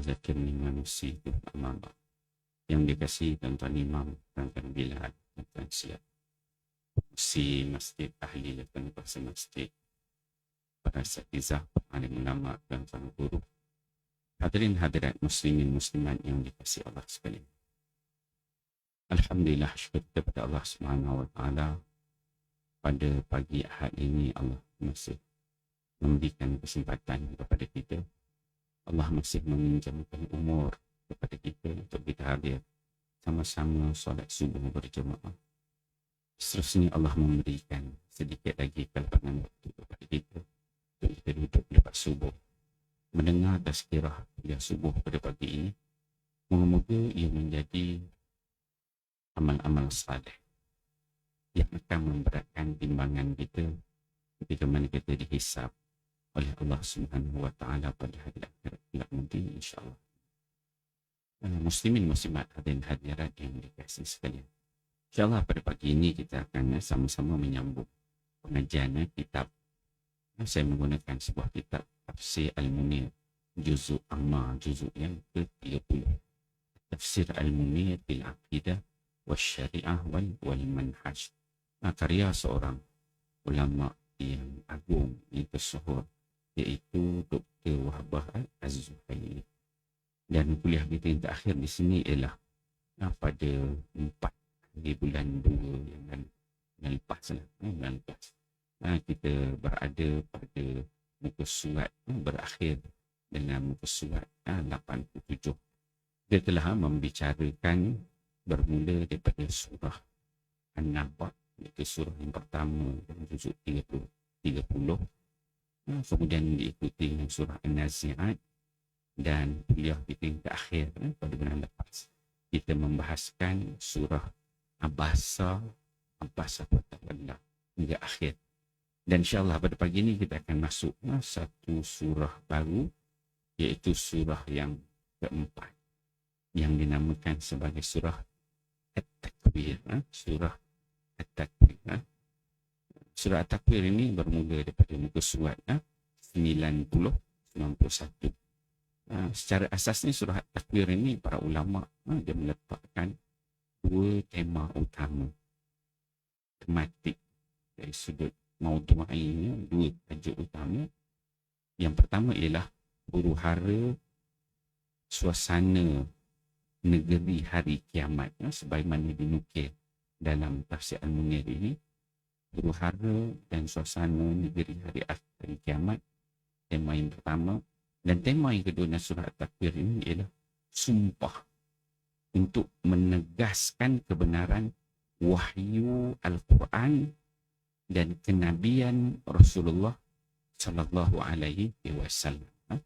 zakir ni manusia itu amanah. Yang dikasih tuan-tuan imam, tuan-tuan bilal, tuan-tuan siap. Si masjid ahli, tuan-tuan kuasa masjid, para asatizah, alim ulama, tuan-tuan guru. Hadirin hadirat muslimin muslimat yang dikasihi Allah sekalian. Alhamdulillah, syukur kepada Allah Subhanahu wa taala. Pada pagi Ahad ini Allah masih memberikan kesempatan kepada kita. Allah masih meminjamkan umur kepada kita untuk kita hadir sama-sama solat subuh berjemaah. Seterusnya Allah memberikan sedikit lagi kelapangan waktu kepada kita untuk kita duduk lepas subuh mendengar tazkirah kuliah subuh pada pagi ini. Moga-moga ia menjadi amal-amal saleh yang akan memberatkan timbangan kita ketika mana kita dihisab oleh Allah Subhanahu wa taala pada hari akhirat kelak nanti insya-Allah. Muslimin muslimat hadirin hadirat yang dikasihi sekalian. Insya-Allah pada pagi ini kita akan sama-sama menyambung pengajian kitab. Saya menggunakan sebuah kitab Tafsir Al-Munir juzuk amma, juzuk yang ke-30. Tafsir Al-Munir bil Aqidah wasyariah wal manhaj. Karya seorang ulama yang agung, yang tersohor, iaitu Dr. Wahbah Az-Zuhaili. Dan kuliah kita yang terakhir di sini ialah pada 4 hari bulan 2 yang lepas lah. Bulan lepas. Kita berada pada muka surat berakhir dengan muka surat 87. Dia telah membicarakan bermula daripada surah An-Naba, iaitu surah yang pertama juzuk 30. Kemudian diikuti dengan surah An-Nazi'at, dan kuliah kita yang terakhir pada bulan lepas kita membahaskan surah Abasa Watawalla hingga akhir. Dan insyaAllah pada pagi ini kita akan masuk satu surah baru, iaitu surah yang keempat yang dinamakan sebagai surah At-Takwir. Surah At-Takwir. Surah At-Takwir ini bermula daripada muka surat 91. Secara asasnya surah At-Takwir ini para ulama dia meletakkan 2 tema utama tematik dari sudut maudu'inya, 2 tajuk utama. Yang pertama ialah huru-hara suasana negeri hari kiamat, sebagaimana dinukil dalam tafsir Al-Munir ini. Huru-hara dan suasana negeri hari kiamat, tema yang pertama. Dan tema yang kedua dalam surah At-Takwir ini ialah sumpah untuk menegaskan kebenaran wahyu Al-Quran dan kenabian Rasulullah sallallahu alaihi wasallam.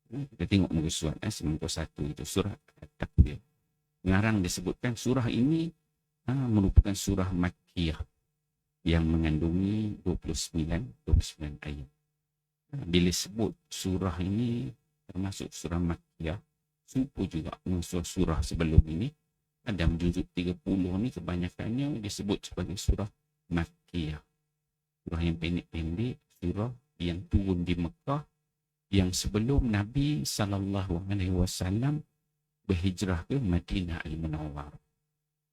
Kita tengok muka surat 91 itu surah At-Takwir. Mengarang disebutkan surah ini merupakan surah Makkiyah yang mengandungi 29 ayat. Bila sebut surah ini termasuk surah Makkiyah, serupa juga dengan surah sebelum ini. Dalam juzuk 30 ni kebanyakannya disebut sebagai surah Makkiyah. Surah yang pendek-pendek, surah yang turun di Mekah, yang sebelum Nabi SAW berhijrah ke Madinah Al-Munawwarah.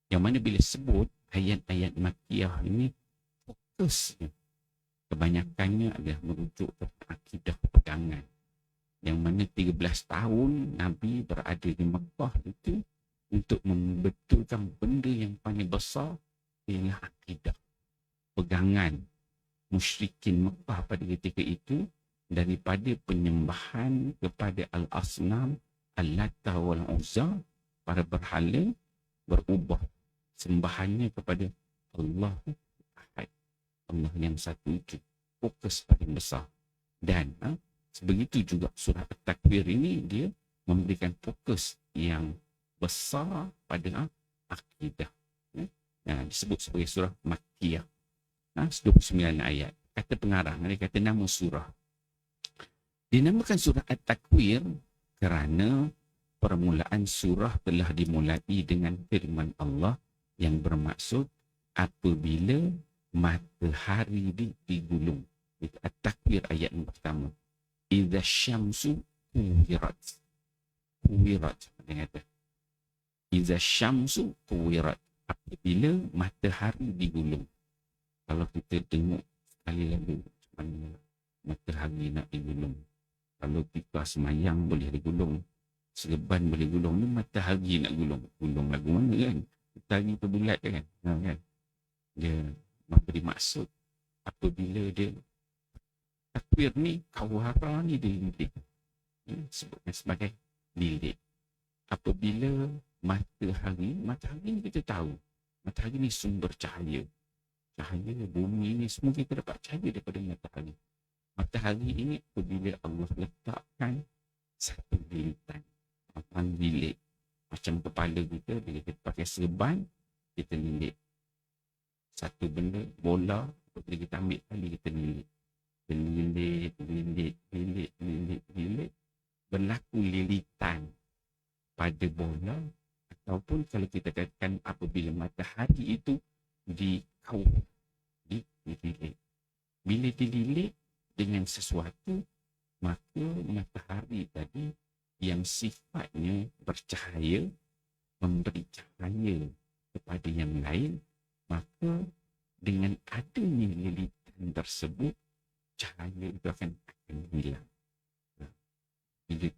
Yang mana bila sebut ayat-ayat Makkiyah ini, fokusnya kebanyakannya adalah merujuk ke akidah pegangan. Yang mana 13 tahun Nabi berada di Mekah itu untuk membetulkan benda yang paling besar, ialah akidah pegangan musyrikin Mekah pada ketika itu, daripada penyembahan kepada Al-Asnam, Al-Lata wal-Uzza, para berhala, berubah sembahannya kepada Allah Ahad, Allah yang satu itu, fokus paling besar. Dan sebegitu juga surah At-Takwir ini dia memberikan fokus yang besar pada akidah. Disebut sebagai surah Makkiyah. 29 ayat. Kata pengarang, dia kata nama surah dinamakan surah At-Takwir kerana permulaan surah telah dimulai dengan firman Allah yang bermaksud apabila matahari digulung. Itu At-Takwir ayat yang pertama. Idza syamsu kuwirat. kuwirat. Dia kata, iza syamsu kuwirat. Apabila matahari digulung. Kalau kita tengok sekali lagi mana matahari nak digulung. Kalau kita semayang boleh digulung. Serban boleh gulung. Ni matahari nak gulung. Gulung lagu mana kan? Matahari tu bulat kan? Kan? Dia memberi maksud apabila dia takwir ni, kawara ni dia lilik. Sebutkan sebagai lilik. Apabila matahari ni kita tahu. Matahari ni sumber cahaya. Cahaya bumi ni semua kita dapat cahaya daripada matahari. Matahari ini apabila Allah letakkan satu lilitan. Abang lilik. Macam kepala kita, bila kita pakai serban, kita lilik. Satu benda, bola, apabila kita ambil tali, kita lilik. Lilik. Berlaku lilitan pada bola, ataupun kalau kita katakan apabila matahari itu dililik. Bila dililik dengan sesuatu, maka matahari tadi yang sifatnya bercahaya, memberi cahaya kepada yang lain, maka dengan adanya lilitan tersebut, cahaya itu akan hilang. Bila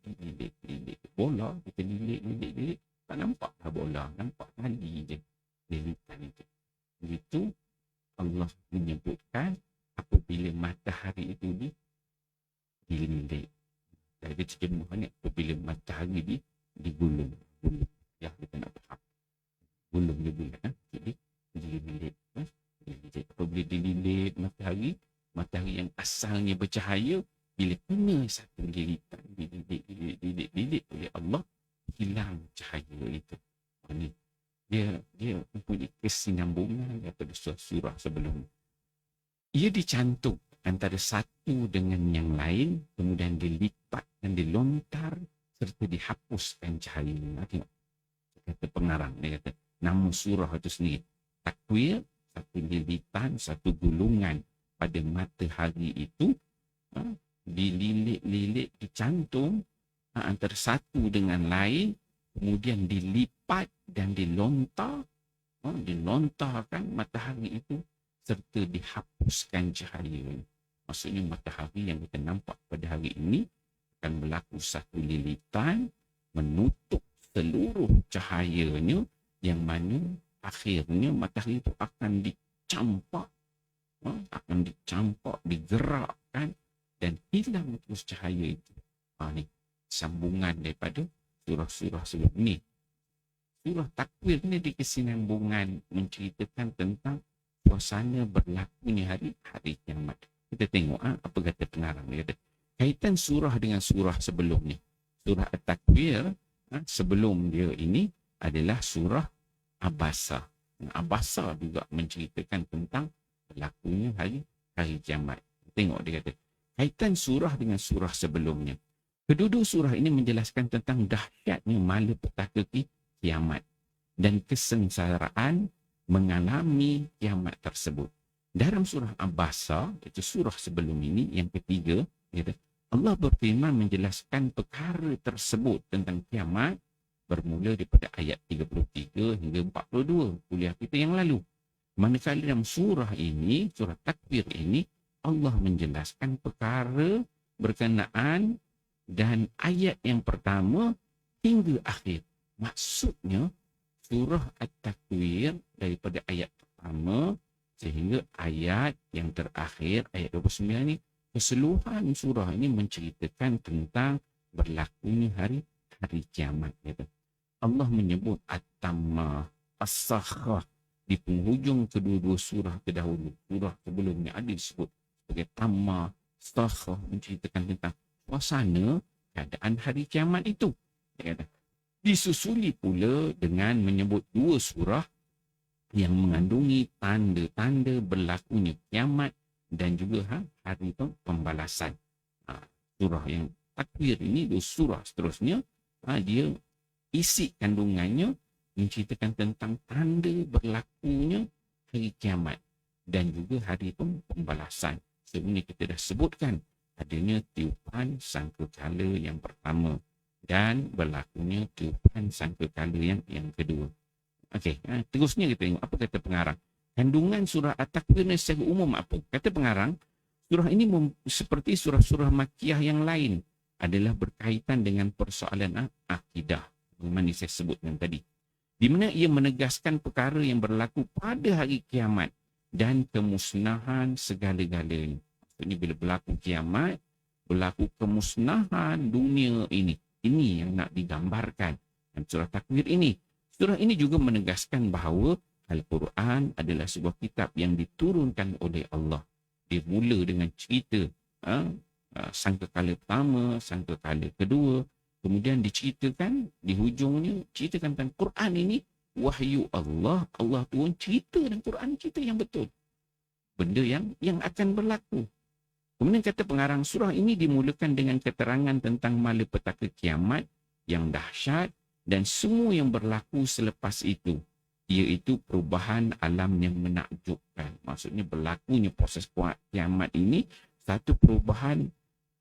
lilik bola, kita lilik, tak nampaklah bola, nampak tali je lilitan itu. Begitu Allah menyebutkan apabila matahari itu dililik. Jadi terjemahannya apabila matahari digulung. Ya, kita nak faham. Gulung dia bulat. Jadi dililit. Apabila dililit matahari yang asalnya bercahaya, bila kena satu lilitan, dililit oleh Allah, hilang cahaya itu. Ini dia mempunyai kesinambungan daripada surah sebelum. Ia dicantum antara satu dengan yang lain, kemudian dilipat dan dilontar serta dihapuskan cahaya. Tengok, kata pengarang, dia kata nama surah itu sendiri takwir, satu lilitan, satu gulungan pada matahari itu, dililit, dicantum antara satu dengan lain, kemudian dilipat dan dilontarkan matahari itu serta dihapuskan cahaya. Maksudnya matahari yang kita nampak pada hari ini akan berlaku satu lilitan menutup seluruh cahayanya, yang mana akhirnya matahari itu akan dicampak, digerakkan dan hilang terus cahaya itu. Ni sambungan daripada surah-surah sebelum ni. Surah Takwir ni dikesinambungan menceritakan tentang suasana berlakunya hari kiamat. Kita tengok apa kata pengarang. Dia kata kaitan surah dengan surah sebelumnya. Surah At-Takwir sebelum dia ini adalah surah Abasa. Abasa juga menceritakan tentang berlakunya hari kiamat. Tengok dia kata kaitan surah dengan surah sebelumnya. Kedua-dua surah ini menjelaskan tentang dahsyatnya malapetaka kiamat dan kesengsaraan mengalami kiamat tersebut. Dalam surah Abasa, iaitu surah sebelum ini, yang ketiga, Allah berfirman menjelaskan perkara tersebut tentang kiamat bermula daripada ayat 33 hingga 42 kuliah kita yang lalu. Manakala dalam surah ini, surah Takwir ini, Allah menjelaskan perkara berkenaan dan ayat yang pertama hingga akhir. Maksudnya, surah At-Takwir daripada ayat pertama sehingga ayat yang terakhir, ayat 29 ni, keseluruhan surah ini menceritakan tentang berlakunya hari kiamat. Allah menyebut At-Tammah, As-Sakhah di penghujung kedua-dua surah terdahulu. Surah sebelumnya ada disebut sebagai Tammah, Sakhah, menceritakan tentang suasana keadaan hari kiamat itu. Disusuli pula dengan menyebut dua surah yang mengandungi tanda-tanda berlakunya kiamat dan juga hari itu pembalasan. Surah yang Takwir ini, dua surah seterusnya, dia isi kandungannya menceritakan tentang tanda berlakunya hari kiamat dan juga hari itu pembalasan. Sebelum kita dah sebutkan adanya tiupan sangkakala yang pertama, dan berlakunya Tuhan sangkakala yang kedua. Okey, terusnya kita tengok apa kata pengarang. Kandungan surah At-Takwir ni secara umum apa? Kata pengarang, surah ini seperti surah-surah Makkiyah yang lain adalah berkaitan dengan persoalan akidah. Memang saya sebutkan tadi. Di mana ia menegaskan perkara yang berlaku pada hari kiamat dan kemusnahan segala-galanya. Maksudnya bila berlaku kiamat, berlaku kemusnahan dunia ini. Ini yang nak digambarkan dalam surah Takwir ini. Surah ini juga menegaskan bahawa Al-Quran adalah sebuah kitab yang diturunkan oleh Allah. Dia mula dengan cerita sangkakala pertama, sangkakala kedua. Kemudian diceritakan, di hujungnya, ceritakan tentang Quran ini, wahyu Allah. Allah turun cerita dalam Quran cerita yang betul. Benda yang akan berlaku. Kemudian kata pengarang, surah ini dimulakan dengan keterangan tentang malapetaka kiamat yang dahsyat dan semua yang berlaku selepas itu, iaitu perubahan alam yang menakjubkan. Maksudnya berlakunya proses kiamat ini satu perubahan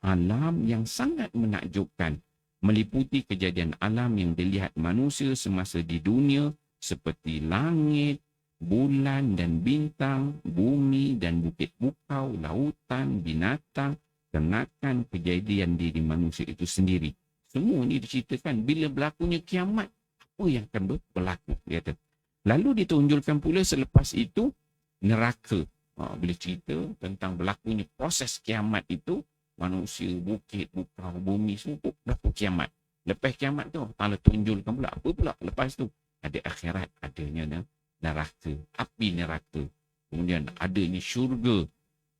alam yang sangat menakjubkan, meliputi kejadian alam yang dilihat manusia semasa di dunia seperti langit, bulan dan bintang, bumi dan bukit bukau, lautan, binatang, ternakan, kejadian diri manusia itu sendiri. Semua ini diceritakan bila berlakunya kiamat, apa yang akan berlaku. Kata. Lalu ditunjukkan pula selepas itu neraka. Bila cerita tentang berlakunya proses kiamat itu, manusia, bukit, bukau, bumi, semua berlaku kiamat. Lepas kiamat tu, Allah tunjukkan pula. Apa pula lepas tu? Ada akhirat, adanya neraka, api neraka. Kemudian adanya syurga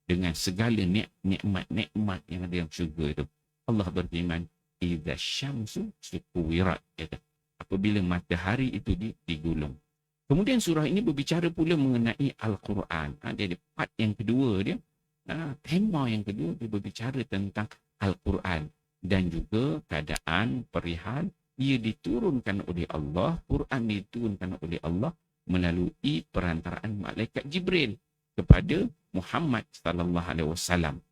dengan segala nikmat-nikmat yang ada dalam syurga itu. Allah berfirman, idza syamsu sukuwirat, apabila matahari itu digulung. Kemudian surah ini berbicara pula mengenai Al-Quran. Dia ada part yang kedua dia. Tema yang kedua dia berbicara tentang Al-Quran dan juga keadaan perihal ia diturunkan oleh Allah, Quran diturunkan oleh Allah melalui perantaraan malaikat Jibril kepada Muhammad sallallahu alaihi wasallam.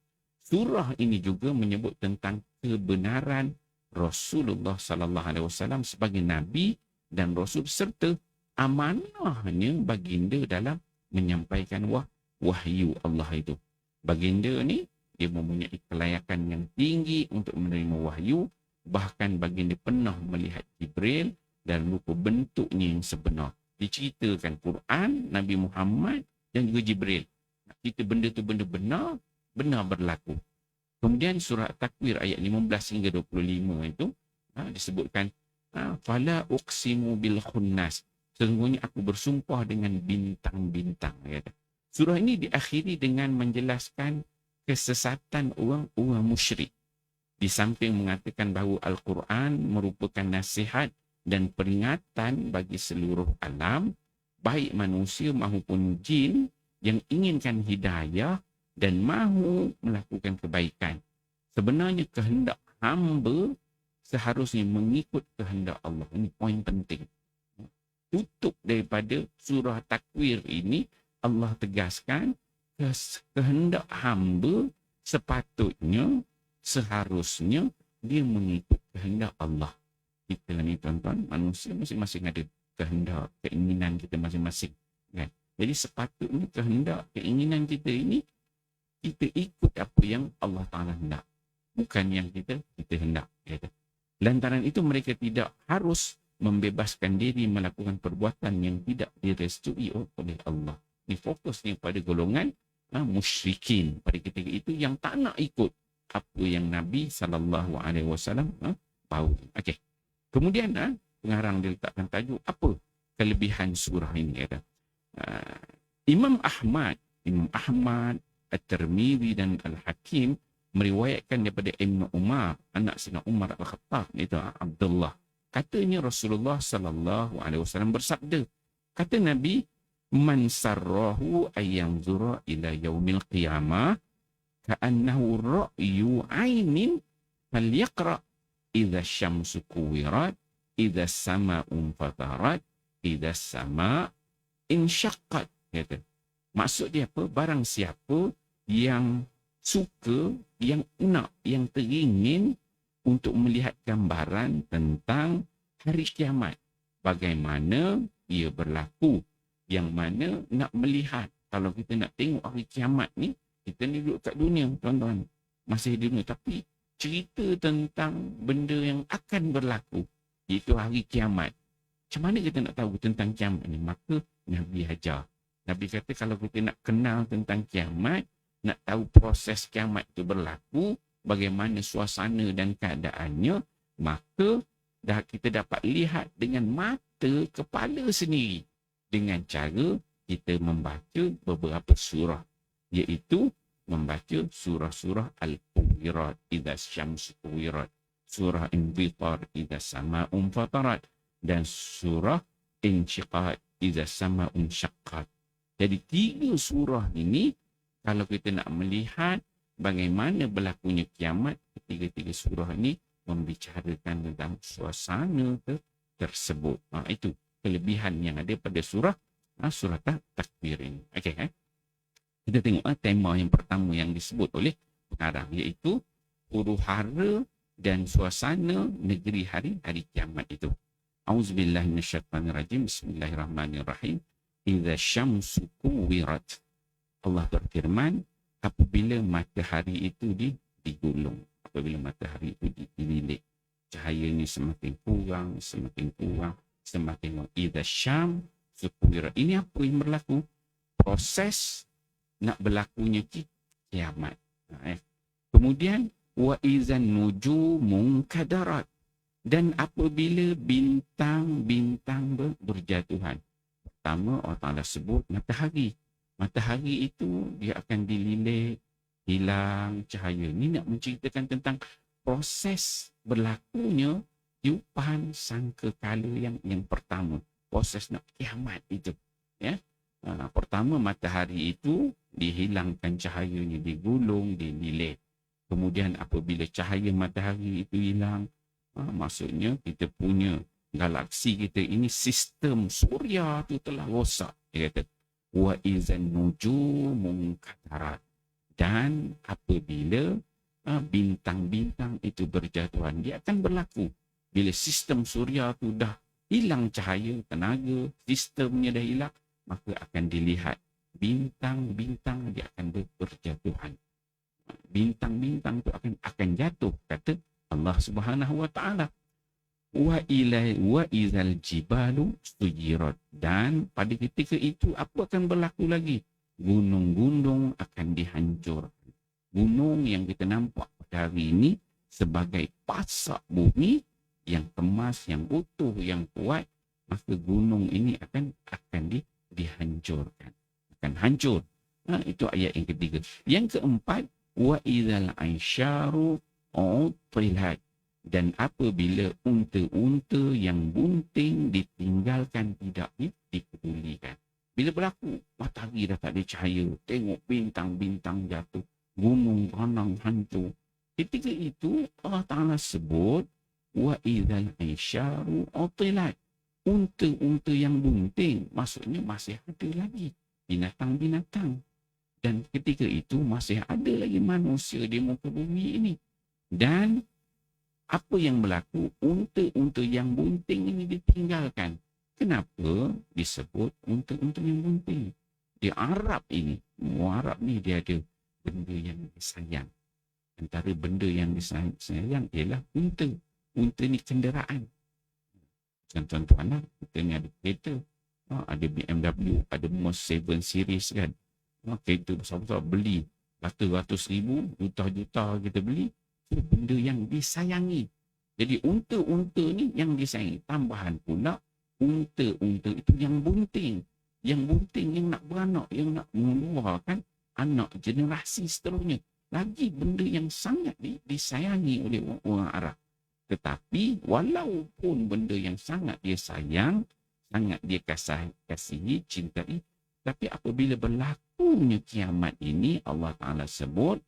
Surah ini juga menyebut tentang kebenaran Rasulullah sallallahu alaihi wasallam sebagai nabi dan rasul serta amanahnya baginda dalam menyampaikan wahyu Allah itu. Baginda ni dia mempunyai kelayakan yang tinggi untuk menerima wahyu, bahkan baginda pernah melihat Jibril dan rupa bentuknya yang sebenar. Diceritakan Quran, Nabi Muhammad dan juga Jibril. Kita benda tu benda benar berlaku. Kemudian surah Takwir ayat 15 hingga 25 itu disebutkan fala uqsimu bil khunnas. Sesungguhnya aku bersumpah dengan bintang-bintang. Surah ini diakhiri dengan menjelaskan kesesatan orang-orang musyrik. Di samping mengatakan bahawa Al-Quran merupakan nasihat dan peringatan bagi seluruh alam, baik manusia maupun jin yang inginkan hidayah dan mahu melakukan kebaikan. Sebenarnya kehendak hamba seharusnya mengikut kehendak Allah. Ini poin penting. Tutup daripada surah Takwir ini, Allah tegaskan kehendak hamba sepatutnya, seharusnya dia mengikut kehendak Allah. Kita ni tuan-tuan, manusia masing-masing ada kehendak, keinginan kita masing-masing. Kan? Jadi sepatutnya kehendak, keinginan kita ini, kita ikut apa yang Allah Ta'ala hendak. Bukan yang kita hendak. Lantaran itu mereka tidak harus membebaskan diri melakukan perbuatan yang tidak direstui oleh Allah. Ini fokusnya pada golongan musyrikin pada ketika itu yang tak nak ikut apa yang Nabi SAW bawa. Okey. Kemudian pengarang diletakkan tajuk apa kelebihan surah ini. Imam Ahmad, At-Tirmidzi dan Al-Hakim meriwayatkan daripada Ibn Umar, anak Sayyidina Umar Al-Khattab, itu Abdullah. Katanya Rasulullah SAW bersabda, kata Nabi, man sarrahu ayyanzura ila yaumil qiyamah ka'annahu ra'yu 'ainin falyaqra idza syamsu kuwirat idza sama'u fatarat idza sama' insyaqqat. Kata. Maksud dia apa? Barang siapa yang suka, yang nak, yang teringin untuk melihat gambaran tentang hari kiamat. Bagaimana ia berlaku. Yang mana nak melihat. Kalau kita nak tengok hari kiamat ni, kita ni duduk kat dunia, tuan-tuan. Masih di dunia. Tapi cerita tentang benda yang akan berlaku, iaitu hari kiamat. Macam mana kita nak tahu tentang kiamat ni? Maka Nabi ajar. Nabi kata kalau kita nak kenal tentang kiamat, nak tahu proses kiamat itu berlaku, bagaimana suasana dan keadaannya, maka kita dapat lihat dengan mata kepala sendiri dengan cara kita membaca beberapa surah, iaitu membaca surah-surah Al-Hujurat, Idza Syamsu Kuwirat, surah Infitar, Idza Sama'un Fatarat, dan surah Insyiqaq, Idza Sama'un Syaqqat. Jadi 3 surah ini, kalau kita nak melihat bagaimana berlakunya kiamat, 3 surah ini membicarakan tentang suasana tersebut. Itu kelebihan yang ada pada surah Takwir ini. Okey, kita tengok tema yang pertama yang disebut oleh pengarang, iaitu huru-hara dan suasana negeri hari kiamat itu. Auzubillahi minasyaitanirrajim. Bismillahirrahmanirrahim. Idza syamsu kuwirat. Allah berfirman, apabila matahari itu digulung, apabila matahari itu dililit, cahayanya semakin kurang, semakin idza syamsu kuwirat. Ini apa yang berlaku? Proses nak berlakunya kiamat. Kemudian wa idzan nujumun kadarat, dan apabila bintang-bintang berjatuhan. Pertama Allah Ta'ala sebut matahari. Matahari itu dia akan dililit, hilang cahaya. Ini nak menceritakan tentang proses berlakunya tiupan sangkakala yang pertama. Proses nak kiamat itu. Ya. Pertama matahari itu dihilangkan cahayanya, digulung, dililit. Kemudian apabila cahaya matahari itu hilang, maksudnya kita punya galaksi kita ini, sistem suria itu telah rosak. Dia kata wa idzan nujumun kadarat, dan apabila bintang-bintang itu berjatuhan, dia akan berlaku bila sistem suria itu dah hilang cahaya, tenaga, sistemnya dah hilang, maka akan dilihat bintang-bintang dia akan berjatuhan. Bintang-bintang itu akan jatuh, kata Allah Subhanahu wa taala. Wa idzal jibalu suyirat, dan pada ketika itu apa akan berlaku lagi? Gunung-gunung akan dihancurkan. Gunung yang kita nampak pada hari ini sebagai pasak bumi yang kemas, yang utuh, yang kuat, maka gunung ini akan dihancurkan, akan hancur. Itu ayat yang ketiga. Yang keempat, wa idzal aisyaru utilat, dan apabila unta-unta yang bunting ditinggalkan, tidak dipedulikan. Bila berlaku matahari dah tak ada cahaya, tengok bintang-bintang jatuh, gunung ganang hancur, ketika itu Allah Ta'ala sebut wa idzal aisyaru utilat. Unta-unta yang bunting, maksudnya masih ada lagi binatang-binatang. Dan ketika itu masih ada lagi manusia di muka bumi ini. Dan apa yang berlaku? Unta-unta yang bunting ini ditinggalkan. Kenapa disebut unta-unta yang bunting? Di Arab ini, Arab ni dia ada benda yang disayang. Antara benda yang disayang ialah unta. Unta ni kenderaan. Contoh-contohlah, kita ni ada kereta, ada BMW, ada Mercedes 7 Series kan. Kereta besar-besar beli ratus ribu, juta-juta kita beli. Itu benda yang disayangi. Jadi unta-unta ni yang disayangi. Tambahan pula, unta-unta itu yang bunting. Yang bunting yang nak beranak, yang nak mengeluarkan anak generasi seterusnya. Lagi benda yang sangat disayangi oleh orang Arab. Tetapi walaupun benda yang sangat dia sayang, sangat dia kasihi, cintai, tapi apabila berlakunya kiamat ini, Allah Ta'ala sebut,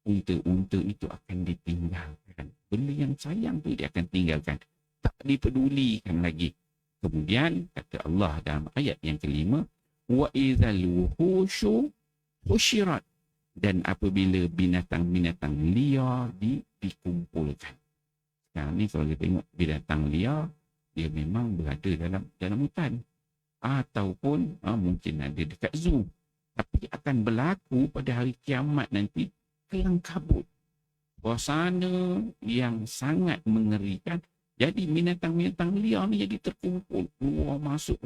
unta-unta itu akan ditinggalkan. Benda yang sayang tu dia akan tinggalkan. Tak dipedulikan lagi. Kemudian kata Allah dalam ayat yang kelima, wa idzal wuhushu husyirat, dan apabila binatang-binatang liar dikumpulkan. Sekarang ni kalau kita tengok binatang liar, dia memang berada dalam hutan. Ataupun mungkin ada dekat zoo. Tapi akan berlaku pada hari kiamat nanti kelang kabut. Suasana yang sangat mengerikan. Jadi binatang-binatang liar ni jadi terkumpul. Keluar masuk.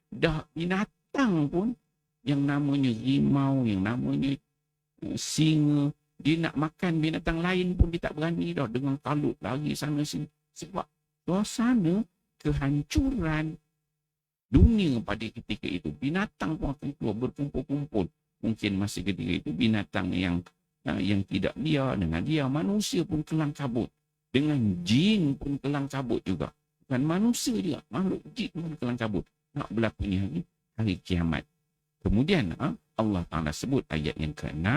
Dah binatang pun yang namanya rimau, yang namanya singa, dia nak makan binatang lain pun dia tak berani dah, dengan kalut lari sana sini. Sebab suasana kehancuran dunia pada ketika itu. Binatang pun akan keluar berkumpul-kumpul. Mungkin masa ketika itu binatang yang tidak liar dengan liar, manusia pun kelang kabut. Dengan jin pun kelang kabut juga. Bukan manusia juga, makhluk jin pun kelang kabut. Nak berlakunya hari kiamat. Kemudian Allah Ta'ala sebut ayat yang ke-6,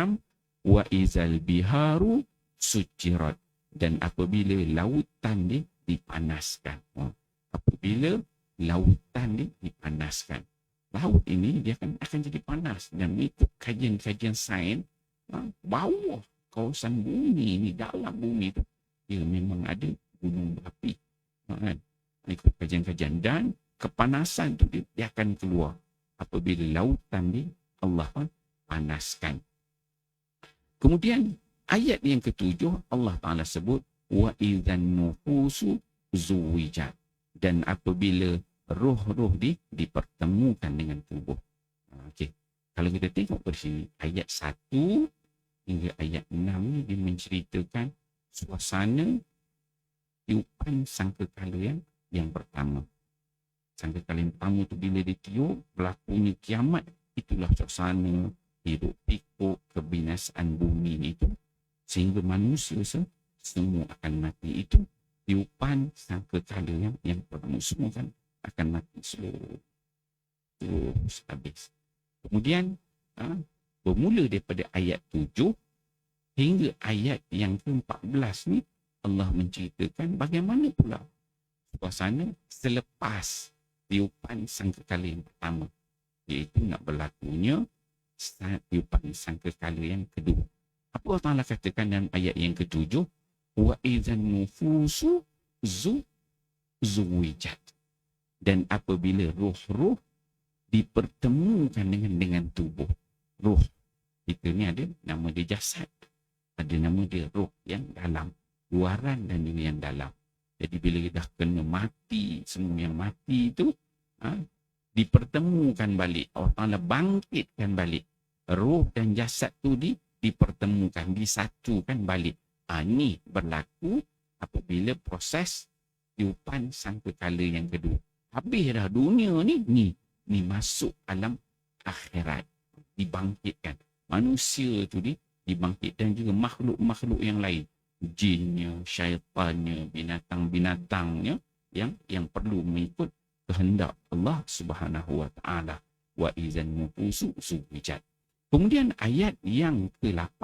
wa izal biharu sujirat, dan apabila lautan dia dipanaskan. Apabila lautan dia dipanaskan. Laut ini dia akan jadi panas, dan ikut kajian-kajian sains, bawah kawasan bumi ni, dalam bumi tu, dia memang ada gunung berapi. Ikut kajian-kajian, dan kepanasan tu dia akan keluar apabila lautan ni Allah panaskan. Kemudian ayat yang ke-7 Allah Ta'ala sebut wa idzan nufusu zuwijat, dan apabila roh-roh dipertemukan dengan tubuh. Okey. Kalau kita tengok di sini ayat 1 hingga ayat 6 ni dia menceritakan suasana tiupan sangkakala yang pertama. Sangkakala yang pertama tu bila ditiup, berlakunya kiamat, itulah suasana hiruk pikuk kebinasaan bumi itu, sehingga manusia semua akan mati. Itu tiupan sangkakala yang pertama, semua kan akan mati seluruh habis. Kemudian bermula daripada ayat 7 hingga ayat yang ke-14 ni, Allah menceritakan bagaimana pula suasana selepas tiupan sangkakala yang pertama, iaitu nak berlakunya tiupan sangkakala yang kedua. Apa Allah Ta'ala katakan dalam ayat yang ke-7? Wa idzan nufusu zuwijat, dan apabila roh-roh dipertemukan dengan tubuh. Roh kita ni ada nama dia jasad, ada nama dia roh yang dalam, luaran dan juga yang dalam. Jadi bila dah kena mati, semua yang mati itu dipertemukan balik. Allah Ta'ala bangkitkan balik. Roh dan jasad tu dipertemukan, disatukan balik. Ini berlaku apabila proses tiupan sangkakala yang kedua. Habis dah dunia ni masuk alam akhirat, dibangkitkan. Manusia tu dibangkitkan, juga makhluk-makhluk yang lain, jinnya, syaitannya, binatang-binatangnya yang perlu mengikut kehendak Allah Subhanahu wa Ta'ala. Wa idzan nufusu zuwijat. Kemudian ayat yang ke-8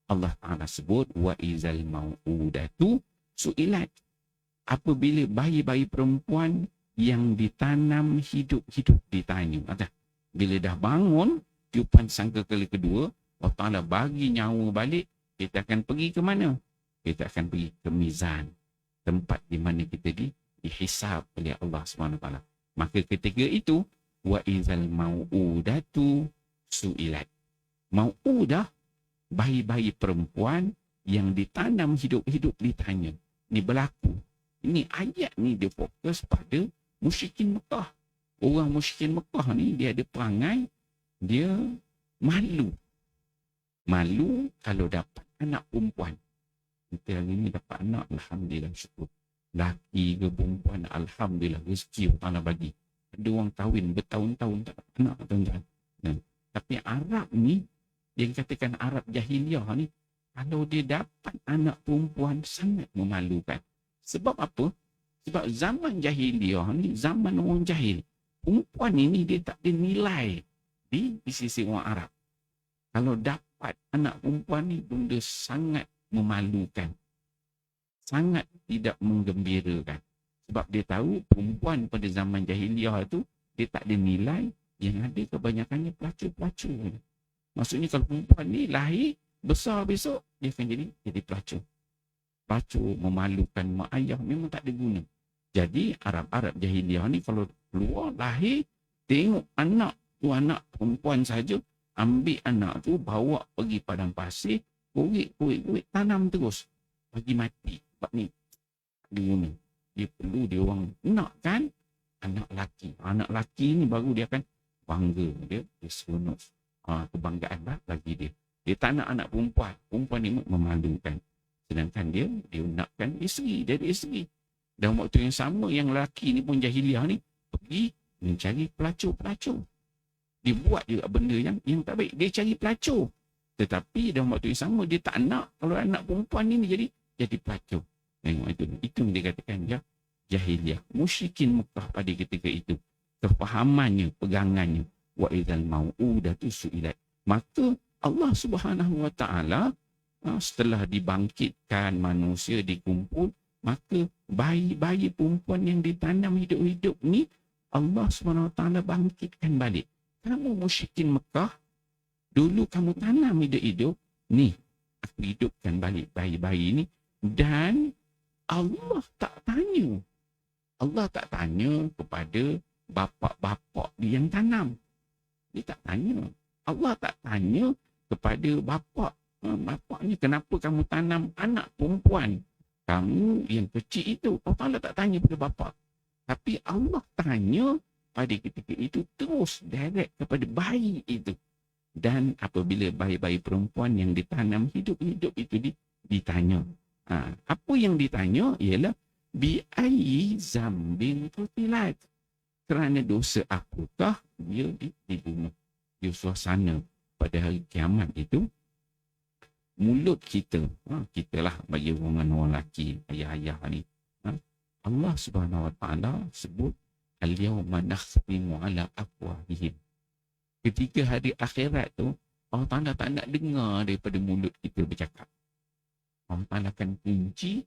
Allah Ta'ala sebut wa idzal mau'udatu su'ilat, apabila bayi-bayi perempuan yang ditanam hidup-hidup ditanya. Bila dah bangun tiupan sangkakala kedua, Allah Ta'ala bagi nyawa balik, kita akan pergi ke mana? Kita akan pergi ke mizan, tempat di mana kita dihisab oleh Allah SWT. Maka ketika itu wa idzal mau'udatu su'ilat. Mau'udah, bayi-bayi perempuan yang ditanam hidup-hidup ditanya. Ini berlaku. Ini ayat ni dia fokus pada musyrikin Mekah. Orang musyrikin Mekah ni dia ada perangai, dia malu. Malu kalau dapat anak perempuan. Kita hari ni dapat anak, alhamdulillah, syukur. Laki ke perempuan, alhamdulillah, rezeki Allah Ta'ala bagi. Ada orang kahwin bertahun-tahun tak dapat anak, tuan-tuan. Tapi Arab ni, yang katakan Arab jahiliah ni, kalau dia dapat anak perempuan sangat memalukan. Sebab apa? Sebab zaman jahiliah ni, zaman orang jahil, perempuan ini dia tak ada nilai di sisi orang Arab. Kalau dapat anak perempuan ni, benda sangat memalukan, sangat tidak menggembirakan. Sebab dia tahu perempuan pada zaman jahiliah tu dia tak ada nilai, yang ada kebanyakannya pelacur-pelacur. Maksudnya kalau perempuan ni lahir besar besok, dia akan jadi pelacur. pelacur, memalukan mak ayah, memang tak ada guna. Jadi Arab-Arab jahiliah ni kalau keluar lahir, tengok anak tu anak perempuan saja, ambil anak tu bawa pergi padang pasir, kurik, tanam terus. Bagi mati. Sebab ni ada guna. Dia perlu dia orang nak kan anak laki. Anak laki ni baru dia akan bangga. Dia seronok. Kebanggaan bagi dia. Dia tak nak anak perempuan. Perempuan ni memalukan. Sedangkan dia nakkan isteri. Dari isteri. Dan waktu yang sama yang lelaki ni pun jahiliah ni pergi mencari pelacur-pelacur. Dia buat juga benda yang tak baik. Dia cari pelacur. Tetapi dalam waktu yang sama dia tak nak kalau anak perempuan ni jadi pelacur. Tengok itu. Itu yang dikatakan jahiliah. Musyrikin Mekah pada ketika itu. Kefahamannya, pegangannya. Wa idzal mau'udatu su'ilat. Maka Allah Subhanahu wa taala setelah dibangkitkan manusia dikumpul, maka bayi-bayi perempuan yang ditanam hidup-hidup ni Allah Subhanahu wa taala bangkitkan balik. Kamu musyrikin Mekah, dulu kamu tanam hidup-hidup, ni aku hidupkan balik bayi-bayi ni. Dan Allah tak tanya. Allah tak tanya kepada bapa-bapa dia yang tanam. Dia tak tanya. Allah tak tanya kepada bapaknya, kenapa kamu tanam anak perempuan kamu yang kecil itu. Allah Ta'ala tak tanya pada bapa. Tapi Allah tanya pada ketika itu terus direct kepada bayi itu. Dan apabila bayi-bayi perempuan yang ditanam hidup-hidup itu ditanya. Apa yang ditanya ialah bi'ayyi zambin qutilat. Kerana dosa apakah dia dibunuh. Di suasana pada hari kiamat itu, mulut kita, kita lah bagi orang lelaki, ayah-ayah ni, Allah Subhanahu wa taala sebut al-yawma nakhtimu ala afwahihim. Ketika hari akhirat tu, Allah Ta'ala tak nak dengar daripada mulut kita bercakap. Allah Ta'ala akan kunci,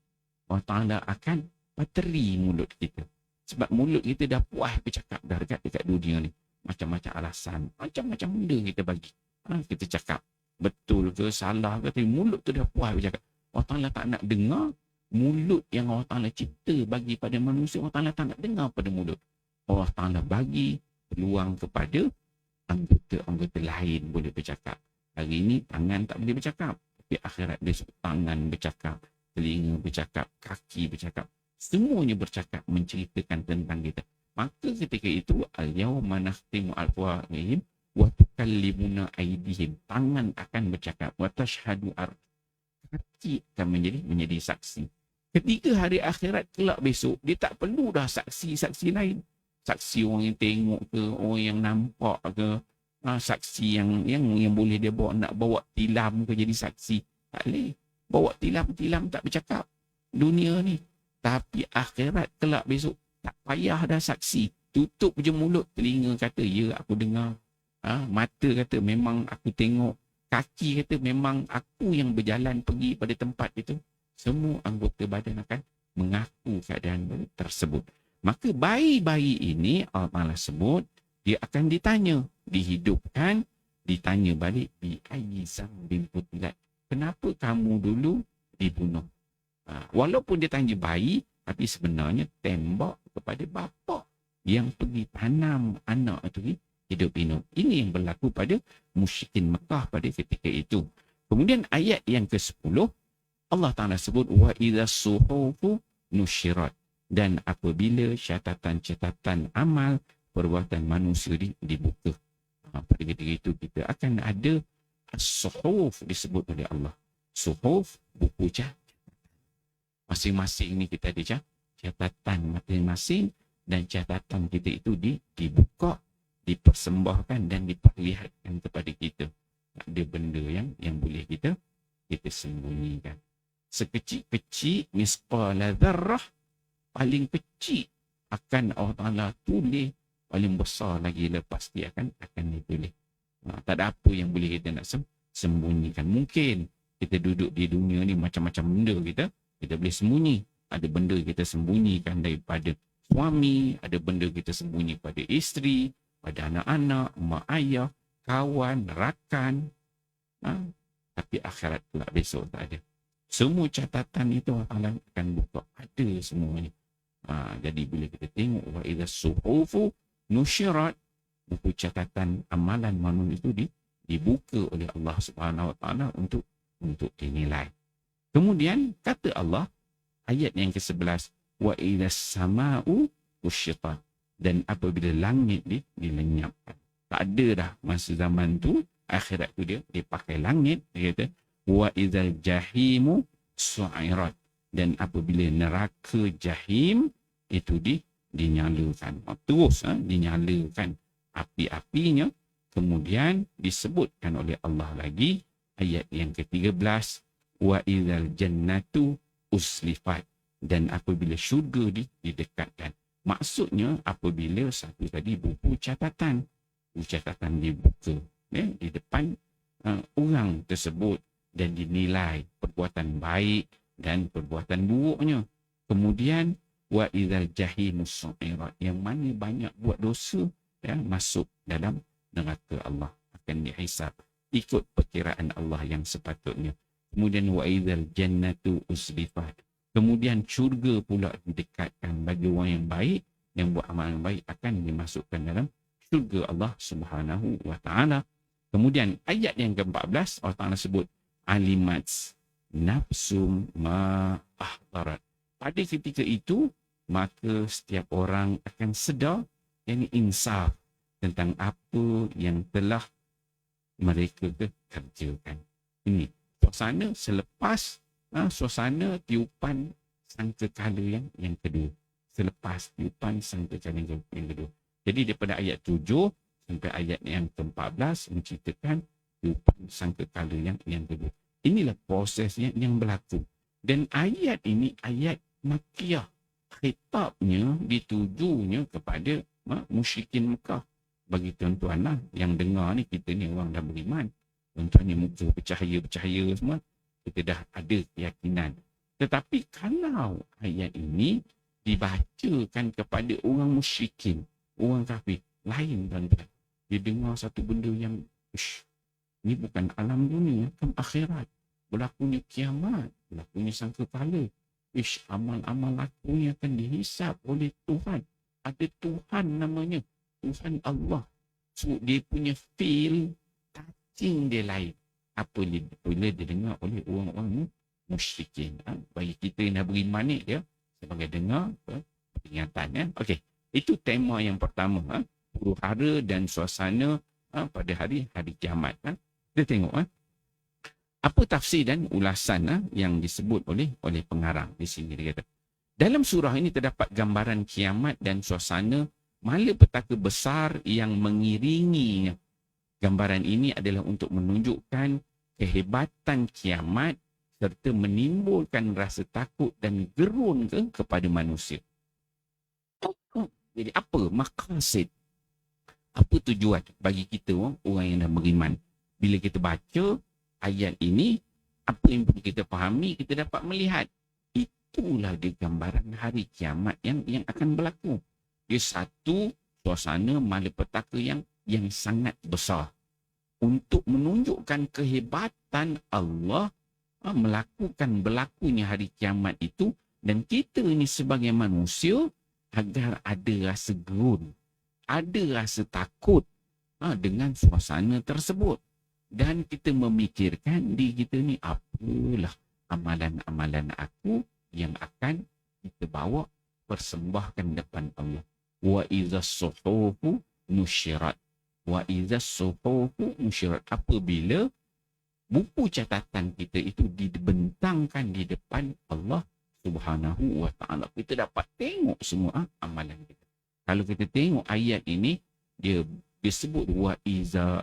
Allah Ta'ala akan bateri mulut kita. Sebab mulut kita dah puas bercakap dah dekat dunia ni. Macam-macam alasan, macam-macam benda kita bagi. Kita cakap betul ke, salah ke, tapi mulut tu dah puas bercakap. Allah Ta'ala tak nak dengar mulut yang Allah Ta'ala cipta bagi pada manusia. Allah Ta'ala tak nak dengar pada mulut. Allah Ta'ala bagi peluang kepada anggota lain boleh bercakap. Hari ini tangan tak boleh bercakap. Tapi akhirat dia tangan bercakap, telinga bercakap, kaki bercakap. Semuanya bercakap menceritakan tentang kita. Maka ketika itu al-yawma nakhtimu afwahihim wa tukallimuna aydihim. Tangan akan bercakap. Wa tashhadu kaki akan menjadi saksi. Ketika hari akhirat kelak besok, dia tak perlu dah saksi-saksi lain. Saksi orang yang tengok ke, orang yang nampak ke, saksi yang boleh dia nak bawa tilam ke jadi saksi. Tak boleh. Bawa tilam tak bercakap dunia ni. Tapi akhirat kelak besok, tak payah dah saksi. Tutup je mulut, telinga kata, ya aku dengar. Mata kata, memang aku tengok. Kaki kata, memang aku yang berjalan pergi pada tempat itu. Semua anggota badan akan mengaku keadaan tersebut. Maka bayi-bayi ini Allah Ta'ala sebut, dia akan ditanya, dihidupkan, ditanya balik, bi'ayyi zambin qutilat. Kenapa kamu dulu dibunuh? Walaupun dia tanya bayi, tapi sebenarnya tembak kepada bapa yang pergi tanam anak itu hidup-hidup. Ini yang berlaku pada musyrikin Mekah pada ketika itu. Kemudian ayat yang ke-10, Allah Ta'ala sebut, wa idza suhufu nusyirat. Dan apabila catatan-catatan amal perbuatan manusia dibuka. Pada ketika itu kita akan ada as-suhuf disebut oleh Allah. Suhuf, buku catatan. Masing-masing ni kita ada catatan masing-masing, dan catatan kita itu dibuka, dipersembahkan dan diperlihatkan kepada kita. Ada benda yang boleh kita sembunyikan. Sekecil-kecil misqala dzarrah, paling kecil akan Allah Ta'ala tulis, paling besar lagi lepas dia akan ditulis. Tak ada apa yang boleh kita nak sembunyikan. Mungkin kita duduk di dunia ni macam-macam benda kita boleh sembunyi. Ada benda kita sembunyikan daripada suami, ada benda kita sembunyi pada isteri, pada anak-anak, mak ayah, kawan, rakan. Tapi akhirat pula besok tak ada. Semua catatan itu Allah akan buka. Ada semua ni. Jadi bila kita tengok wa idza suhufu nusyirat, buku catatan amalan manusia itu dibuka oleh Allah Subhanahu Wa Taala untuk dinilai. Kemudian kata Allah ayat yang ke-11, wa idza sama'u kusyitat, dan apabila langit dilenyapkan. Tak ada dah masa zaman tu, akhirat tu dia pakai langit. Dia kata wa idzal jahimu su'irat, dan apabila neraka jahim itu dinyalakan. Terus dinyalakan api-apinya. Kemudian disebutkan oleh Allah lagi ayat yang ke-13, wa idzal jannatu uslifat, dan apabila syurga didekatkan. Maksudnya apabila satu tadi buku catatan dibuka di depan orang tersebut dan dinilai perbuatan baik dan perbuatan buruknya. Kemudian wa idzal jahimus su'irat, yang mana banyak buat dosa masuk dalam neraka Allah, akan dihisab ikut perkiraan Allah yang sepatutnya. Kemudian wa idzal jannatu uslifat, kemudian syurga pula didekatkan bagi orang yang baik, yang buat amalan baik akan dimasukkan dalam syurga Allah Subhanahu Wa Taala. Kemudian ayat yang ke-14 Allah Taala sebut alimat nafsum ma ahdarat. Pada ketika itu maka setiap orang akan sedar, yakni insaf tentang apa yang telah mereka kerjakan. Ini suasana selepas suasana tiupan sangkakala yang kedua. Selepas tiupan sangkakala yang kedua. Jadi daripada ayat 7 sampai ayat yang ke-14 menceritakan tiupan sangkakala yang kedua. Inilah prosesnya yang berlaku. Dan ayat ini ayat Makkiyah. Khitabnya ditujunya kepada musyrikin Mekah. Bagi tuan-tuan lah yang dengar ni, kita ni orang dah beriman. Tuan-tuan ni muka bercahaya semua, kita dah ada keyakinan. Tetapi kalau ayat ini dibacakan kepada orang musyrikin, orang kafir, lain tuan-tuan. Dia dengar satu benda yang ni bukan alam dunia, kan akhirat. Berlakunya kiamat, berlakunya sangkakala. Amal-amal aku ni akan dihisap oleh Tuhan. Ada Tuhan namanya, Tuhan Allah. So dia punya feel touching dia lain. Apa bila dia dengar oleh orang-orang musyrikin. Bagi kita yang dah beriman ni, dia sebagai dengar peringatan. Okey, itu tema yang pertama. Huru-hara dan suasana pada hari kiamat. Kita tengok apa tafsir dan ulasan yang disebut oleh pengarang di sini. Dia kata, dalam surah ini terdapat gambaran kiamat dan suasana malapetaka besar yang mengiringinya. Gambaran ini adalah untuk menunjukkan kehebatan kiamat serta menimbulkan rasa takut dan gerun kepada manusia. Jadi apa maqasid? Apa tujuan bagi kita orang yang dah beriman? Bila kita baca ayat ini, apa yang perlu kita fahami, kita dapat melihat itulah dia gambaran hari kiamat yang akan berlaku. Dia satu suasana malapetaka yang sangat besar untuk menunjukkan kehebatan Allah melakukan berlakunya hari kiamat itu, dan kita ini sebagai manusia agar ada rasa gerun, ada rasa takut dengan suasana tersebut. Dan kita memikirkan diri kita ni, apalah amalan-amalan aku yang akan kita bawa persembahkan depan Allah. Wa idzas suhufu nusyirat. Wa idzas suhufu nusyirat. Apabila buku catatan kita itu dibentangkan di depan Allah Subhanahu Wa Taala, kita dapat tengok semua amalan kita. Kalau kita tengok ayat ini, dia disebut wa iza.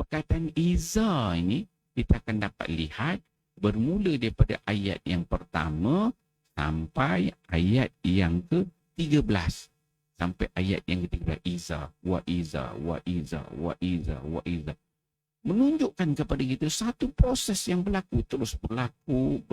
Perkataan iza ini kita akan dapat lihat bermula daripada ayat yang pertama sampai ayat yang ke-13. Sampai ayat yang ke-13. Wa iza. Menunjukkan kepada kita satu proses yang berlaku. Terus berlaku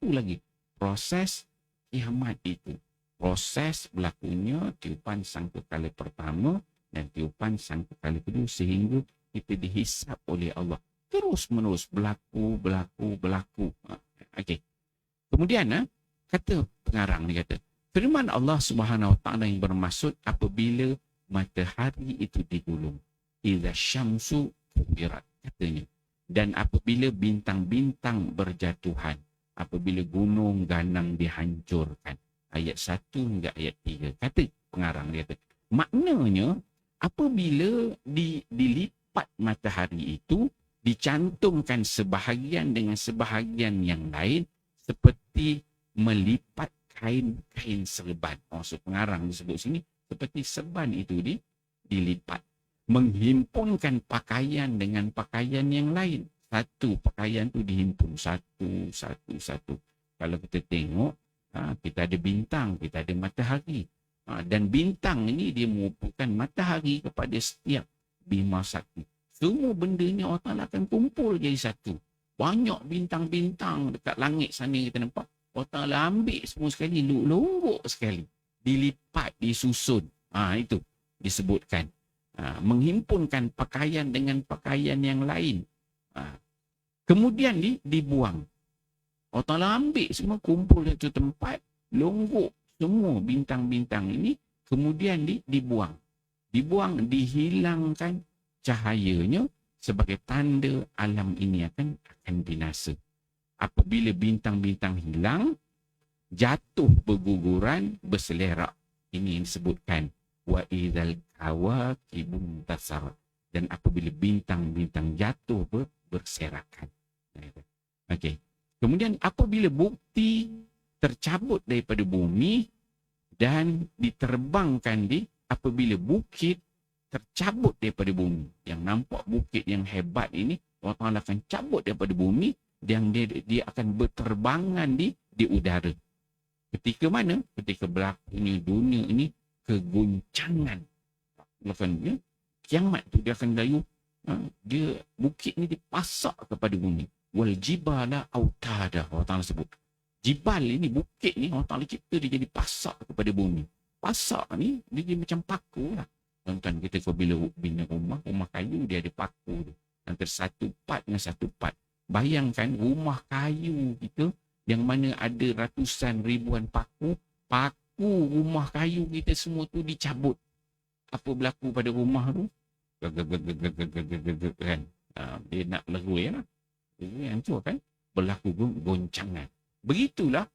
lagi. Proses kiamat itu. Proses berlakunya tiupan sangkakala pertama dan tiupan sangkakala kedua, sehingga kita dihisap oleh Allah. terus menerus berlaku. Okey. Kemudian kata pengarang ni kata, firman Allah Subhanahu Wa Taala yang bermaksud apabila matahari itu digulung, idza syamsu kuwirat, katanya, dan apabila bintang-bintang berjatuhan, apabila gunung ganang dihancurkan. Ayat 1 hingga ayat 3. Kata pengarang dia kata, maknanya apabila dilipat matahari itu, dicantumkan sebahagian dengan sebahagian yang lain seperti melipat kain serban. Maksud pengarang disebut sini seperti serban itu dilipat. Menghimpunkan pakaian dengan pakaian yang lain. Satu pakaian tu dihimpun satu. Kalau kita tengok, kita ada bintang, kita ada matahari. Dan bintang ini dia merupakan matahari kepada setiap bima sakti. Semua benda ni Allah Ta'ala akan kumpul jadi satu. Banyak bintang-bintang dekat langit sana kita nampak. Allah Ta'ala ambil semua sekali, longgok sekali. Dilipat, disusun. Itu disebutkan. Menghimpunkan pakaian dengan pakaian yang lain. Kemudian dibuang. Allah Ta'ala ambil semua, kumpul di satu tempat, longgok semua bintang-bintang ini, kemudian dibuang. Dibuang, dihilangkan cahayanya sebagai tanda alam ini akan binasa. Apabila bintang-bintang hilang, jatuh berguguran, berselerak. Ini yang disebutkan wa idzal kawakibun tasar. Dan apabila bintang-bintang jatuh berserakan. Okey. Kemudian apabila bukti tercabut daripada bumi dan diterbangkan apabila bukit tercabut daripada bumi. Yang nampak bukit yang hebat ini, Allah Ta'ala akan cabut daripada bumi dan dia akan berterbangan di udara. Ketika mana? Ketika berlakunya dunia ini keguncangan. Maksudnya, kiamat tu dia akan layu. Dia bukit ni dipasak kepada bumi. Wal jibala autada, Allah Ta'ala sebut. Jibal ini, bukit ni, Allah Ta'ala cipta dia jadi pasak kepada bumi. Pasak ni, dia macam paku lah. Tuan-tuan, kita bila bina rumah kayu, dia ada paku tu. Antara satu part dengan satu part. Bayangkan rumah kayu kita, yang mana ada ratusan ribuan paku rumah kayu kita semua tu dicabut. Apa berlaku pada rumah tu? Kan? Dia nak lerui lah. Dia hancur kan? Berlaku goncangan. Begitulah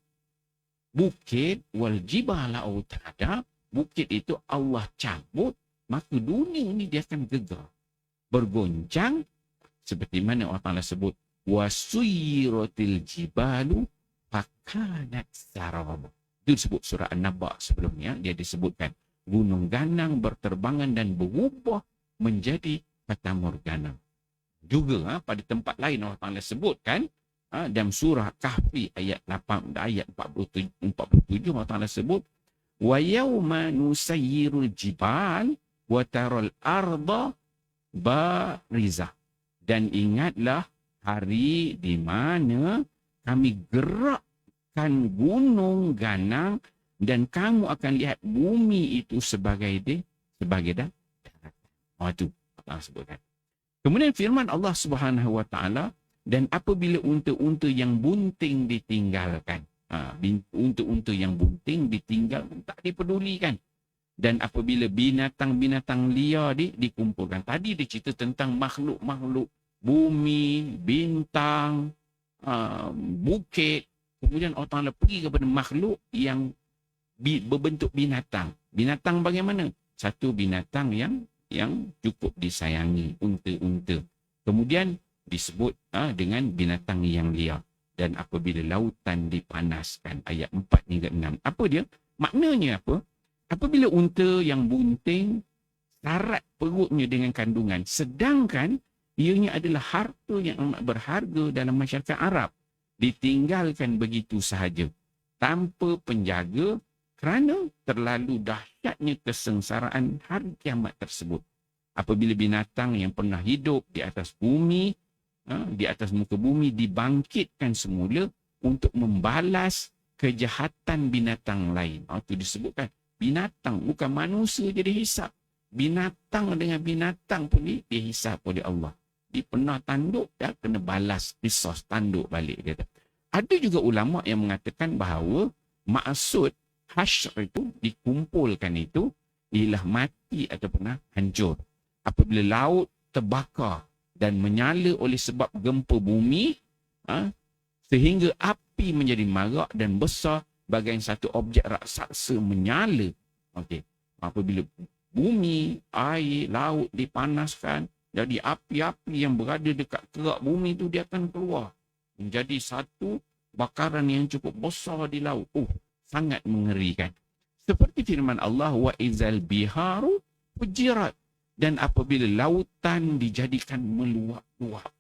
bukit wal jibala autada, bukit itu Allah cabut, maka dunia ni dia akan gegar, bergoncang, seperti mana Allah Ta'ala sebut wasuyiratil jibalu fakanat sarab. Itu disebut surah An-Naba sebelumnya. Dia disebutkan gunung ganang berterbangan dan berubah menjadi fatamorgana. Juga pada tempat lain Allah Ta'ala sebutkan dalam surah Kahfi ayat 47 Allah Ta'ala sebut wa yauma nusayyirul jibal wa taral arda barizah. Dan ingatlah hari di mana kami gerakkan gunung ganang dan kamu akan lihat bumi itu sebagai daratan. Itu Allah sebutkan. Kemudian firman Allah Subhanahu Wa Taala, dan apabila unta-unta yang bunting ditinggalkan, unta-unta yang bunting ditinggalkan, tak dipedulikan. Dan apabila binatang-binatang liar dikumpulkan. Tadi dia cerita tentang makhluk-makhluk bumi, bintang, bukit. Kemudian Allah Ta'ala pergi kepada makhluk yang berbentuk binatang. Binatang bagaimana? Satu binatang yang cukup disayangi, unta-unta. Kemudian disebut dengan binatang yang liar. Dan apabila lautan dipanaskan, ayat 4 hingga 6. Apa dia? Maknanya apa? Apabila unta yang bunting syarat perutnya dengan kandungan, sedangkan ianya adalah harta yang amat berharga dalam masyarakat Arab, ditinggalkan begitu sahaja tanpa penjaga kerana terlalu dahsyatnya kesengsaraan hari kiamat tersebut. Apabila binatang yang pernah hidup di atas bumi, di atas muka bumi dibangkitkan semula untuk membalas kejahatan binatang lain. Itu disebutkan binatang, bukan manusia jadi hisap. Binatang dengan binatang pun dihisap oleh Allah. dia pernah tanduk, dah kena balas kisos tanduk balik. Dia kata. Ada juga ulama yang mengatakan bahawa maksud hasyr itu, dikumpulkan itu, ialah mati ataupun hancur. Apabila laut terbakar dan menyala oleh sebab gempa bumi, sehingga api menjadi marak dan besar bagai satu objek raksasa menyala. Okey. Apabila bumi, air, laut dipanaskan, jadi api-api yang berada dekat kerak bumi itu dia akan keluar. Menjadi satu bakaran yang cukup besar di laut. Sangat mengerikan. Seperti firman Allah, wa izal biharu fujirat. Dan apabila lautan dijadikan meluap-luap.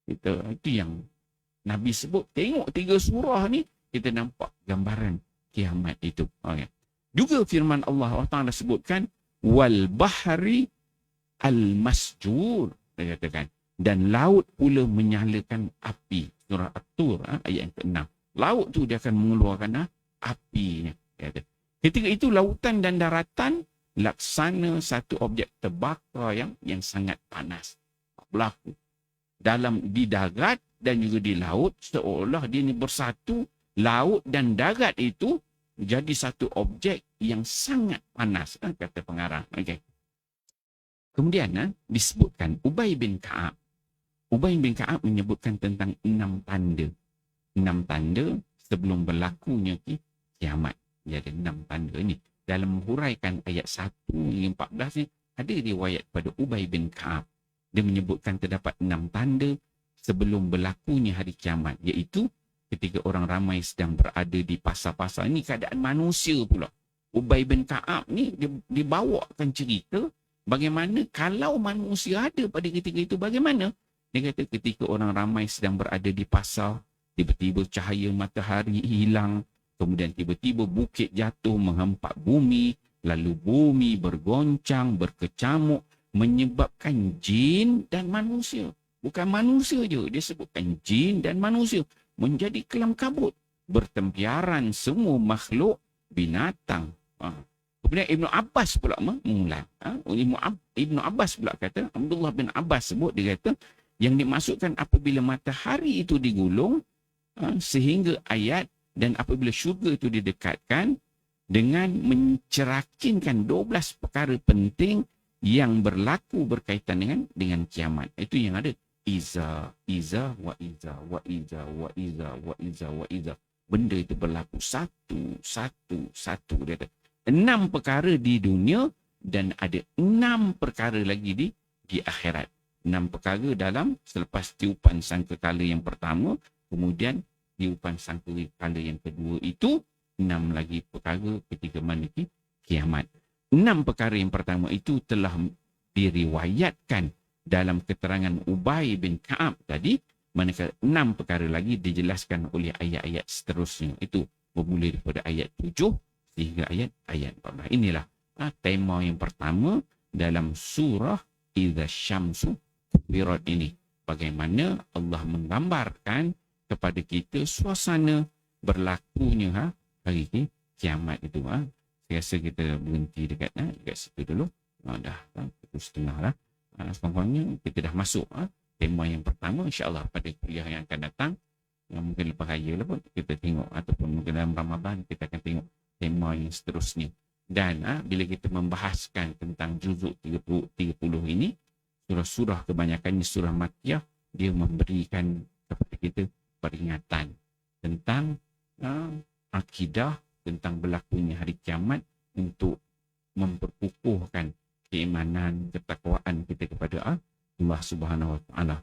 Itu yang Nabi sebut. Tengok 3 surah ni, kita nampak gambaran kiamat itu. Okay. Juga firman Allah Ta'ala sebutkan, wal bahri al-masjur. Dia katakan. Dan laut pula menyalakan api. Surah At-Tur, ayat yang ke-6. Laut tu dia akan mengeluarkan apinya. Ketika itu lautan dan daratan laksana satu objek terbakar yang sangat panas. Berlaku. Di darat dan juga di laut, seolah dia ni bersatu. Laut dan darat itu jadi satu objek yang sangat panas, kata pengarang. Okay. Kemudian disebutkan Ubay bin Ka'ab. Ubay bin Ka'ab menyebutkan tentang 6 tanda. 6 tanda sebelum berlakunya kiamat. Jadi 6 tanda ini. Dalam menghuraikan ayat 1 hingga 14 ni, ada riwayat pada Ubay bin Ka'ab. Dia menyebutkan terdapat 6 tanda sebelum berlakunya hari kiamat. Iaitu ketika orang ramai sedang berada di pasar-pasar. Ini keadaan manusia pula. Ubay bin Ka'ab ni dia dibawakan cerita bagaimana kalau manusia ada pada ketika itu, bagaimana? Dia kata ketika orang ramai sedang berada di pasar, tiba-tiba cahaya matahari hilang, kemudian tiba-tiba bukit jatuh menghempak bumi, lalu bumi bergoncang, berkecamuk, menyebabkan jin dan manusia. Bukan manusia je, dia sebutkan jin dan manusia menjadi kelam kabut, bertempiaran semua makhluk binatang. Kemudian Ibnu Abbas pula mengulang. Ibnu Abbas pula kata, Abdullah bin Abbas sebut, dia kata, yang dimasukkan apabila matahari itu digulung sehingga ayat, dan apabila syurga itu didekatkan dengan mencerakinkan 12 perkara penting yang berlaku berkaitan dengan kiamat. Itu yang ada. Iza, wa iza, wa iza, wa iza, wa iza, wa iza. Benda itu berlaku satu. Dia kata, 6 perkara di dunia dan ada 6 perkara lagi di akhirat. 6 perkara dalam selepas tiupan sangkakala yang pertama, kemudian tiupan sangkakala yang kedua, itu 6 lagi perkara ketika mana kiamat. 6 perkara yang pertama itu telah diriwayatkan dalam keterangan Ubay bin Ka'ab tadi, manakala 6 perkara lagi dijelaskan oleh ayat-ayat seterusnya. Itu bermula daripada ayat 7 sehingga ayat 14. Inilah tema yang pertama dalam surah Idza Syamsu Kuwirat ini. Bagaimana Allah menggambarkan kepada kita suasana berlakunya hari kiamat itu. Saya rasa kita berhenti dekat situ dulu. Dah pukul setengah lah. Sekurang-kurangnya kita dah masuk tema yang pertama. InsyaAllah pada kuliah yang akan datang, mungkin lepas raya lah pun kita tengok, ataupun mungkin dalam Ramadan kita akan tengok tema yang seterusnya. Dan bila kita membahaskan tentang juzuk 30 ini, surah-surah kebanyakannya surah Makkiyah, dia memberikan kepada kita peringatan tentang akidah, tentang berlakunya hari kiamat, untuk memperkukuhkan keimanan, ketakwaan kita kepada Allah Subhanahu Wa Taala,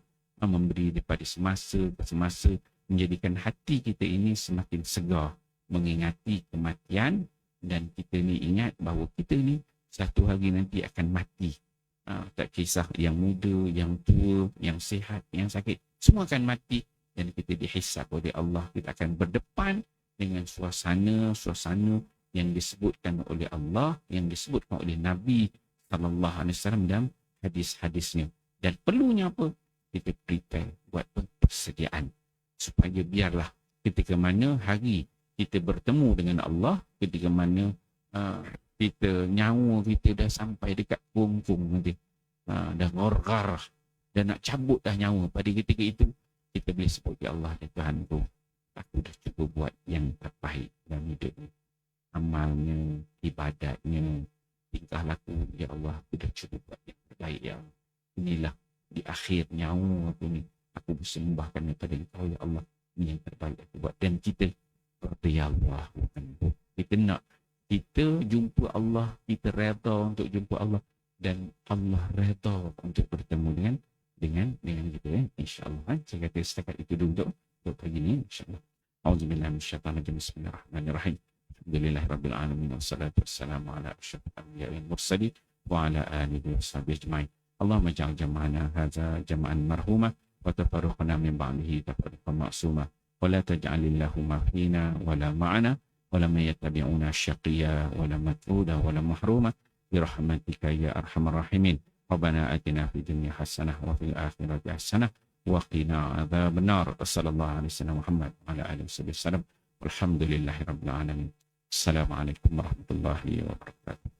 memberi daripada semasa ke semasa, menjadikan hati kita ini semakin segar mengingati kematian, dan kita ni ingat bahawa kita ni satu hari nanti akan mati. Tak kisah yang muda, yang tua, yang sihat, yang sakit, semua akan mati, dan kita dihisab oleh Allah. Kita akan berdepan dengan suasana yang disebutkan oleh Allah, yang disebutkan oleh Nabi sallallahu alaihi wasallam dalam hadis-hadisnya. Dan perlunya apa? Kita prepare, buat persediaan, supaya biarlah ketika mana hari kita bertemu dengan Allah, ketika mana kita nyawa kita dah sampai dekat punggung nanti, dah gorgar, dan nak cabut dah nyawa, pada ketika itu kita boleh sebut, ya Allah ya Tuhanku, aku dah cuba buat yang terbaik dalam hidup ni. Amalnya, ibadatnya, tingkah laku, ya Allah aku dah cuba buat yang terbaik, ya Allah. Inilah di akhir nyawa aku ni, aku bersembahkan kepada Engkau, ya Allah, ini yang terbaik aku buat. Dan kita radhiyallahu anhu, kita nak kita jumpa Allah, kita redha untuk jumpa Allah, dan Allah redha untuk bertemu dengan kita, insya-Allah. Saya kata setakat itu dulu untuk pagi ini, insya-Allah. Auzubillahi minasyaitanir bismillahirrahmanirrahim. Alhamdulillahirabbil alamin wassalatu wassalamu ala asyrafil anbiya'i wal mursalin wa ala alihi washabihi ajmain. Allahumma ja'al jama'ana hadza jama'an marhuma wa tafarruqna min ba'dihi tafarruqan ma'suma wa la taj'alillahumma fina wa la ma'ana wa la man yattabi'una syaqiyya wa la matruda wa la mahruma bi rahmatika ya arhamar rahimin. Rabbana atina fid dunya hasanah wa fil akhirati hasanah wa qina adzaban nar. Sallallahu alaihi wasallam Muhammad wa ala alihi wasallam. Walhamdulillahirabbil alamin. Assalamualaikum warahmatullahi wabarakatuh.